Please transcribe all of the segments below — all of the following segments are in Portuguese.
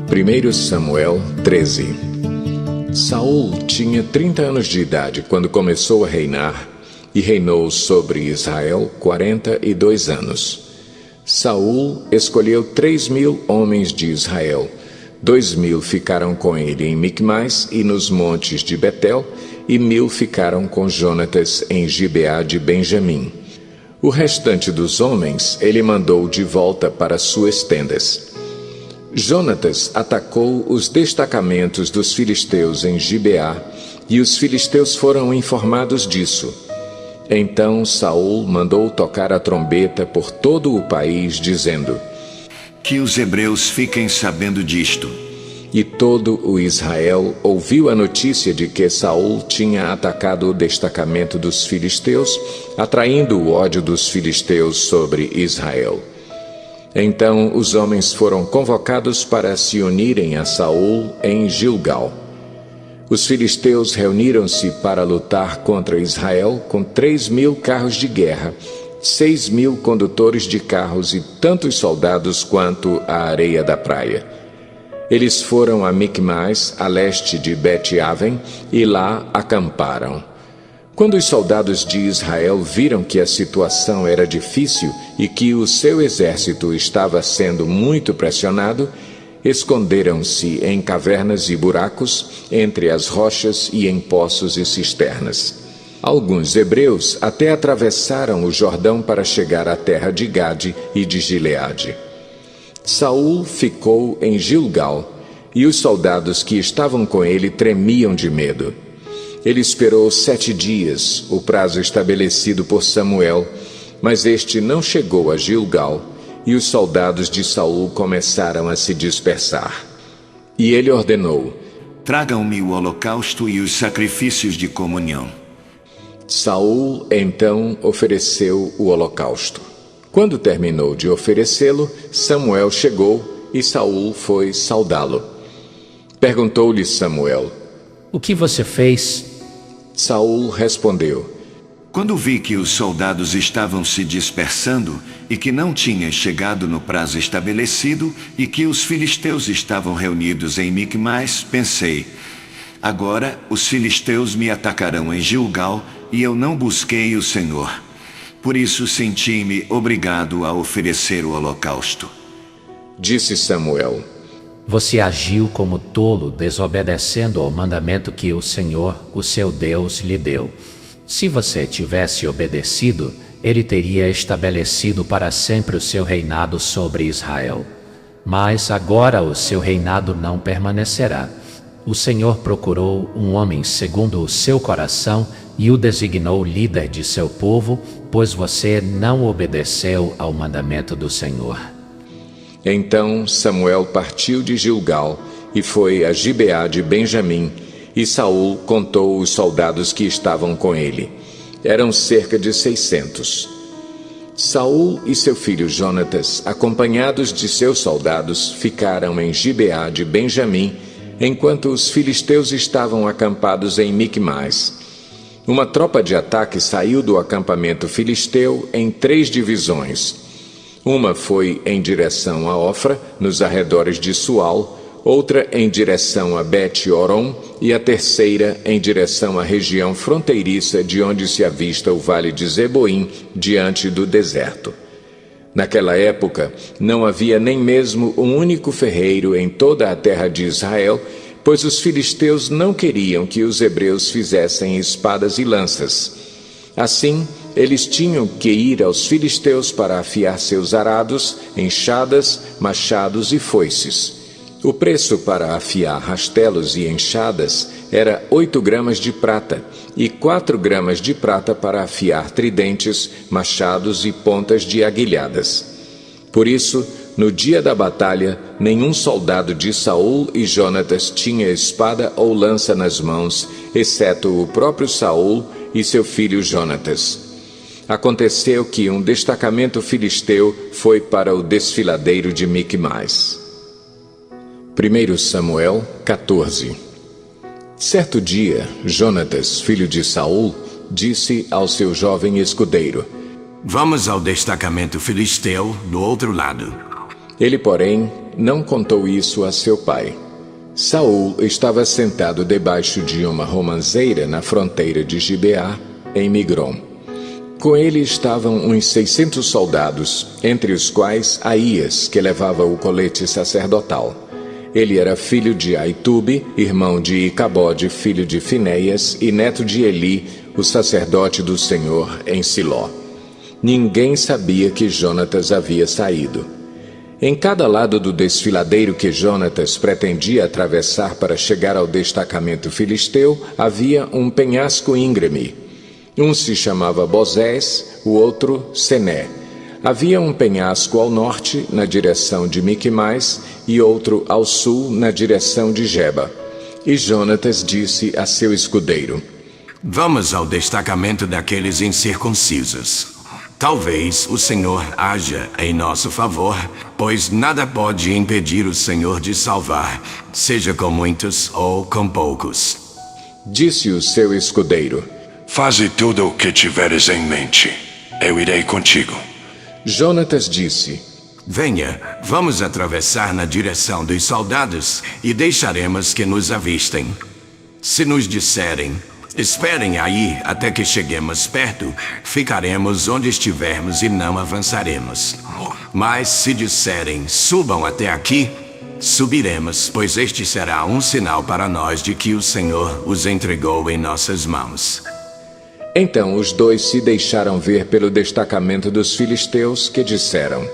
1 Samuel 13. Saul tinha 30 anos de idade quando começou a reinar e reinou sobre Israel 42 anos. Saul escolheu 3.000 homens de Israel. 2.000 ficaram com ele em Micmais e nos montes de Betel, e 1.000 ficaram com Jonatas em Gibeá de Benjamim. O restante dos homens ele mandou de volta para suas tendas. Jonatas atacou os destacamentos dos filisteus em Gibeá, e os filisteus foram informados disso. Então Saul mandou tocar a trombeta por todo o país, dizendo: que os hebreus fiquem sabendo disto. E todo o Israel ouviu a notícia de que Saul tinha atacado o destacamento dos filisteus, atraindo o ódio dos filisteus sobre Israel. Então os homens foram convocados para se unirem a Saul em Gilgal. Os filisteus reuniram-se para lutar contra Israel com 3.000 carros de guerra, 6.000 condutores de carros e tantos soldados quanto a areia da praia. Eles foram a Micmais, a leste de Bet-Aven, e lá acamparam. Quando os soldados de Israel viram que a situação era difícil e que o seu exército estava sendo muito pressionado, esconderam-se em cavernas e buracos, entre as rochas e em poços e cisternas. Alguns hebreus até atravessaram o Jordão para chegar à terra de Gade e de Gileade. Saul ficou em Gilgal, e os soldados que estavam com ele tremiam de medo. Ele esperou 7 dias, o prazo estabelecido por Samuel, mas este não chegou a Gilgal, e os soldados de Saul começaram a se dispersar. E ele ordenou: tragam-me o holocausto e os sacrifícios de comunhão. Saul então ofereceu o holocausto. Quando terminou de oferecê-lo, Samuel chegou e Saul foi saudá-lo. Perguntou-lhe Samuel: o que você fez? Saul respondeu: quando vi que os soldados estavam se dispersando e que não tinha chegado no prazo estabelecido e que os filisteus estavam reunidos em Micmais, pensei: agora os filisteus me atacarão em Gilgal e eu não busquei o Senhor. Por isso senti-me obrigado a oferecer o holocausto. Disse Samuel: você agiu como tolo, desobedecendo ao mandamento que o Senhor, o seu Deus, lhe deu. Se você tivesse obedecido, ele teria estabelecido para sempre o seu reinado sobre Israel. Mas agora o seu reinado não permanecerá. O Senhor procurou um homem segundo o seu coração e o designou líder de seu povo, pois você não obedeceu ao mandamento do Senhor. Então Samuel partiu de Gilgal e foi a Gibeá de Benjamim, e Saul contou os soldados que estavam com ele. Eram cerca de 600. Saul e seu filho Jonatas, acompanhados de seus soldados, ficaram em Gibeá de Benjamim, enquanto os filisteus estavam acampados em Micmais. Uma tropa de ataque saiu do acampamento filisteu em 3 divisões. Uma foi em direção a Ofra, nos arredores de Sual, outra em direção a Bet-Horon e a terceira em direção à região fronteiriça de onde se avista o vale de Zeboim, diante do deserto. Naquela época, não havia nem mesmo um único ferreiro em toda a terra de Israel, pois os filisteus não queriam que os hebreus fizessem espadas e lanças. Assim, eles tinham que ir aos filisteus para afiar seus arados, enxadas, machados e foices. O preço para afiar rastelos e enxadas era 8 gramas de prata e 4 gramas de prata para afiar tridentes, machados e pontas de aguilhadas. Por isso, no dia da batalha, nenhum soldado de Saul e Jonatas tinha espada ou lança nas mãos, exceto o próprio Saul e seu filho Jonatas. Aconteceu que um destacamento filisteu foi para o desfiladeiro de Micmais. 1 Samuel 14. Certo dia, Jonatas, filho de Saul, disse ao seu jovem escudeiro: vamos ao destacamento filisteu do outro lado. Ele, porém, não contou isso a seu pai. Saul estava sentado debaixo de uma romanceira na fronteira de Gibeá, em Migrom. Com ele estavam uns 600 soldados, entre os quais Aías, que levava o colete sacerdotal. Ele era filho de Aitube, irmão de Icabode, filho de Finéias, e neto de Eli, o sacerdote do Senhor, em Siló. Ninguém sabia que Jonatas havia saído. Em cada lado do desfiladeiro que Jonatas pretendia atravessar para chegar ao destacamento filisteu, havia um penhasco íngreme. Um se chamava Bozés, o outro Sené. Havia um penhasco ao norte, na direção de Miquimais, e outro ao sul, na direção de Geba. E Jonatas disse a seu escudeiro: Vamos ao destacamento daqueles incircuncisos. Talvez o Senhor haja em nosso favor, pois nada pode impedir o Senhor de salvar, seja com muitos ou com poucos. Disse o seu escudeiro: Faze tudo o que tiveres em mente. Eu irei contigo. Jonatas disse: Venha, vamos atravessar na direção dos soldados e deixaremos que nos avistem. Se nos disserem: Esperem aí até que cheguemos perto, ficaremos onde estivermos e não avançaremos. Mas se disserem: Subam até aqui, subiremos, pois este será um sinal para nós de que o Senhor os entregou em nossas mãos. Então os dois se deixaram ver pelo destacamento dos filisteus, que disseram: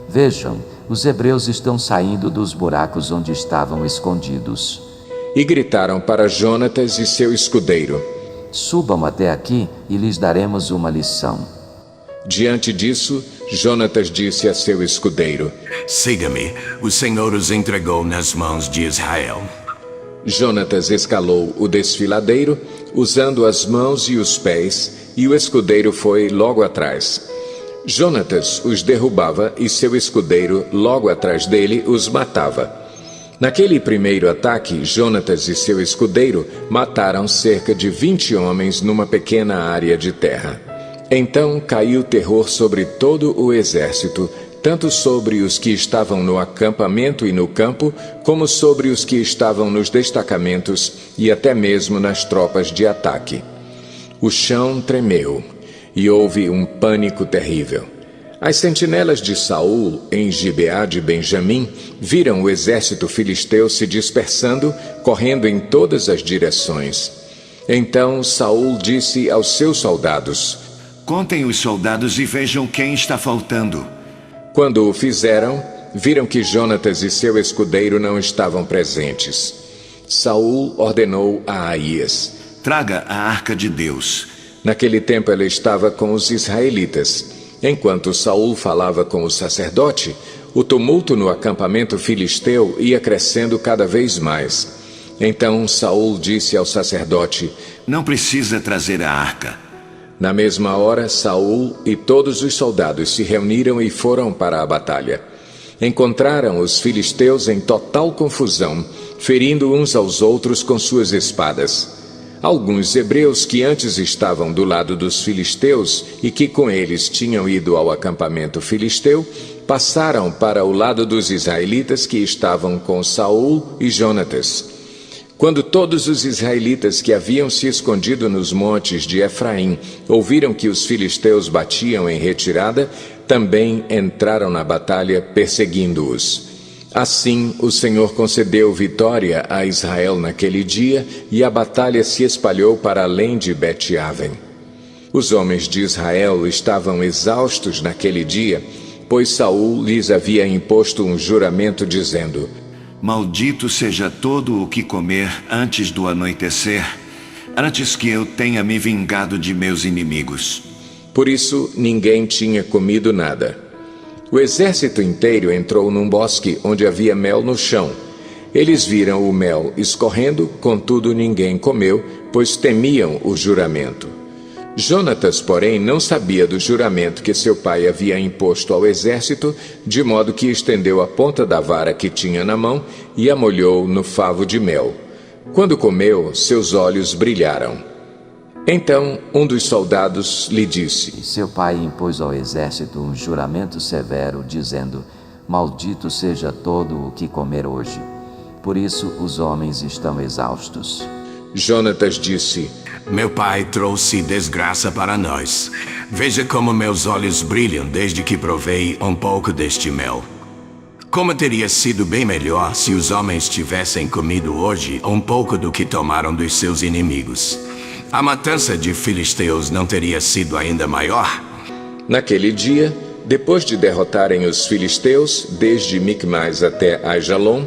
Vejam, os hebreus estão saindo dos buracos onde estavam escondidos. E gritaram para Jonatas e seu escudeiro: Subam até aqui e lhes daremos uma lição. Diante disso, Jonatas disse a seu escudeiro: Siga-me, o Senhor os entregou nas mãos de Israel. Jonatas escalou o desfiladeiro, usando as mãos e os pés, e o escudeiro foi logo atrás. Jonatas os derrubava e seu escudeiro, logo atrás dele, os matava. Naquele primeiro ataque, Jonatas e seu escudeiro mataram cerca de 20 homens numa pequena área de terra. Então caiu terror sobre todo o exército, tanto sobre os que estavam no acampamento e no campo, como sobre os que estavam nos destacamentos e até mesmo nas tropas de ataque. O chão tremeu e houve um pânico terrível. As sentinelas de Saul, em Gibeá de Benjamim, viram o exército filisteu se dispersando, correndo em todas as direções. Então Saul disse aos seus soldados: Contem os soldados e vejam quem está faltando. Quando o fizeram, viram que Jonatas e seu escudeiro não estavam presentes. Saul ordenou a Aías: Traga a arca de Deus. Naquele tempo ela estava com os israelitas. Enquanto Saul falava com o sacerdote, o tumulto no acampamento filisteu ia crescendo cada vez mais. Então Saul disse ao sacerdote: Não precisa trazer a arca. Na mesma hora, Saul e todos os soldados se reuniram e foram para a batalha. Encontraram os filisteus em total confusão, ferindo uns aos outros com suas espadas. Alguns hebreus que antes estavam do lado dos filisteus e que com eles tinham ido ao acampamento filisteu, passaram para o lado dos israelitas que estavam com Saul e Jonatas. Quando todos os israelitas que haviam se escondido nos montes de Efraim ouviram que os filisteus batiam em retirada, também entraram na batalha perseguindo-os. Assim, o Senhor concedeu vitória a Israel naquele dia, e a batalha se espalhou para além de Bet-Aven. Os homens de Israel estavam exaustos naquele dia, pois Saul lhes havia imposto um juramento dizendo: Maldito seja todo o que comer antes do anoitecer, antes que eu tenha me vingado de meus inimigos. Por isso, ninguém tinha comido nada. O exército inteiro entrou num bosque onde havia mel no chão. Eles viram o mel escorrendo, contudo ninguém comeu, pois temiam o juramento. Jonatas, porém, não sabia do juramento que seu pai havia imposto ao exército, de modo que estendeu a ponta da vara que tinha na mão e a molhou no favo de mel. Quando comeu, seus olhos brilharam. Então um dos soldados lhe disse: Seu pai impôs ao exército um juramento severo, dizendo: Maldito seja todo o que comer hoje. Por isso os homens estão exaustos. Jonatas disse: Meu pai trouxe desgraça para nós. Veja como meus olhos brilham desde que provei um pouco deste mel. Como teria sido bem melhor se os homens tivessem comido hoje um pouco do que tomaram dos seus inimigos. A matança de filisteus não teria sido ainda maior? Naquele dia, depois de derrotarem os filisteus, desde Micmais até Aijalon,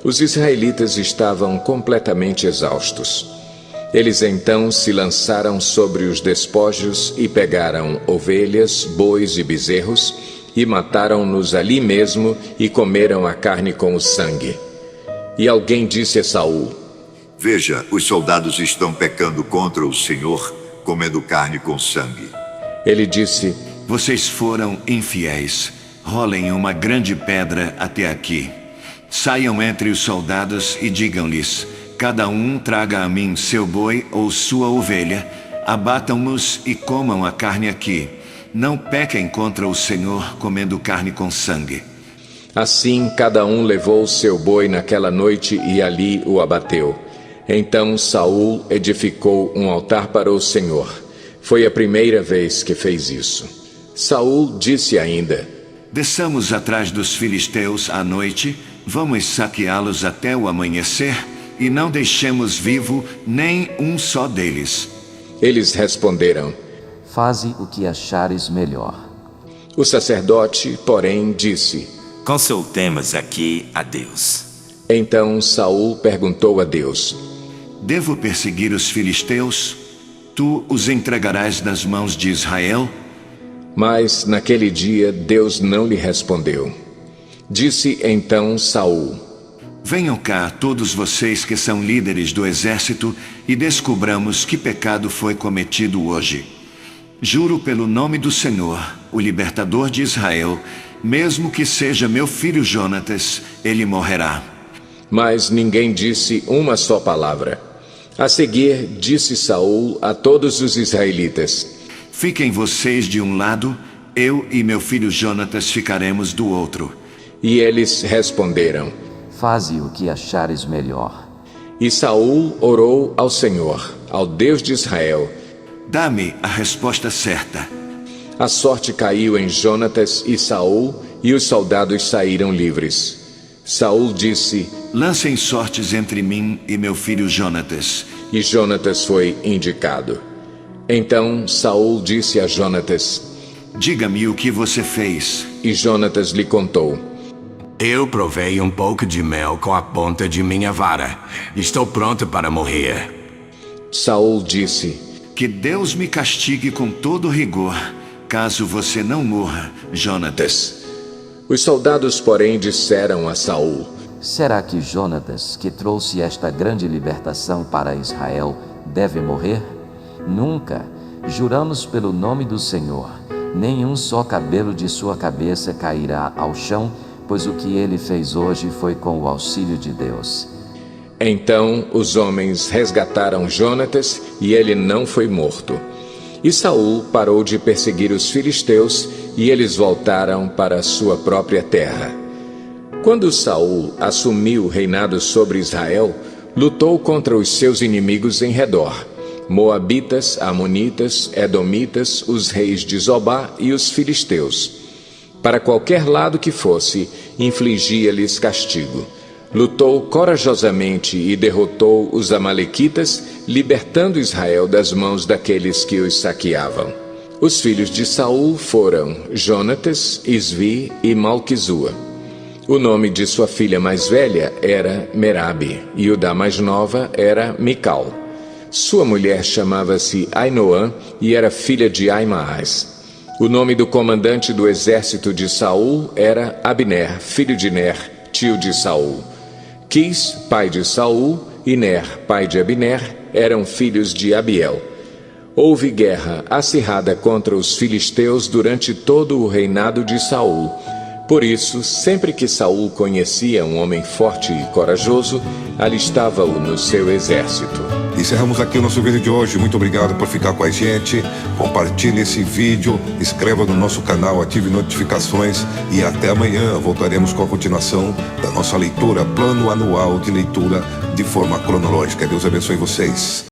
os israelitas estavam completamente exaustos. Eles então se lançaram sobre os despojos e pegaram ovelhas, bois e bezerros, e mataram-nos ali mesmo e comeram a carne com o sangue. E alguém disse a Saul: Veja, os soldados estão pecando contra o Senhor, comendo carne com sangue. Ele disse: Vocês foram infiéis. Rolem uma grande pedra até aqui. Saiam entre os soldados e digam-lhes: cada um traga a mim seu boi ou sua ovelha, abatam-nos e comam a carne aqui. Não pequem contra o Senhor comendo carne com sangue. Assim cada um levou seu boi naquela noite e ali o abateu. Então Saul edificou um altar para o Senhor. Foi a primeira vez que fez isso. Saul disse ainda: Desçamos atrás dos filisteus à noite, vamos saqueá-los até o amanhecer, e não deixemos vivo nem um só deles. Eles responderam: Faze o que achares melhor. O sacerdote, porém, disse: Consultemos aqui a Deus. Então Saul perguntou a Deus: Devo perseguir os filisteus? Tu os entregarás nas mãos de Israel? Mas naquele dia Deus não lhe respondeu. Disse então Saul: Venham cá todos vocês que são líderes do exército e descubramos que pecado foi cometido hoje. Juro pelo nome do Senhor, o libertador de Israel, mesmo que seja meu filho Jonatas, ele morrerá. Mas ninguém disse uma só palavra. A seguir, disse Saul a todos os israelitas: Fiquem vocês de um lado, eu e meu filho Jonatas ficaremos do outro. E eles responderam: Faze o que achares melhor. E Saul orou ao Senhor, ao Deus de Israel. Dá-me a resposta certa. A sorte caiu em Jonatas e Saul, e os soldados saíram livres. Saul disse: Lancem sortes entre mim e meu filho Jonatas. E Jonatas foi indicado. Então Saul disse a Jonatas: Diga-me o que você fez. E Jonatas lhe contou: Eu provei um pouco de mel com a ponta de minha vara. Estou pronto para morrer. Saul disse: Que Deus me castigue com todo rigor, caso você não morra, Jonatas. Os soldados, porém, disseram a Saul: Será que Jonatas, que trouxe esta grande libertação para Israel, deve morrer? Nunca. Juramos pelo nome do Senhor. Nenhum só cabelo de sua cabeça cairá ao chão, pois o que ele fez hoje foi com o auxílio de Deus. Então os homens resgataram Jonatas e ele não foi morto. E Saul parou de perseguir os filisteus e eles voltaram para sua própria terra. Quando Saul assumiu o reinado sobre Israel, lutou contra os seus inimigos em redor: Moabitas, Amonitas, Edomitas, os reis de Zobá e os filisteus. Para qualquer lado que fosse, infligia-lhes castigo. Lutou corajosamente e derrotou os amalequitas, libertando Israel das mãos daqueles que os saqueavam. Os filhos de Saul foram Jonatas, Isvi e Malquizua. O nome de sua filha mais velha era Merabe, e o da mais nova era Mical. Sua mulher chamava-se Ainoã e era filha de Aimaas. O nome do comandante do exército de Saul era Abner, filho de Ner, tio de Saul. Quis, pai de Saul, e Ner, pai de Abner, eram filhos de Abiel. Houve guerra acirrada contra os filisteus durante todo o reinado de Saul. Por isso, sempre que Saul conhecia um homem forte e corajoso, alistava-o no seu exército. Encerramos aqui o nosso vídeo de hoje. Muito obrigado por ficar com a gente. Compartilhe esse vídeo, inscreva no nosso canal, ative notificações e até amanhã voltaremos com a continuação da nossa leitura, plano anual de leitura de forma cronológica. Deus abençoe vocês.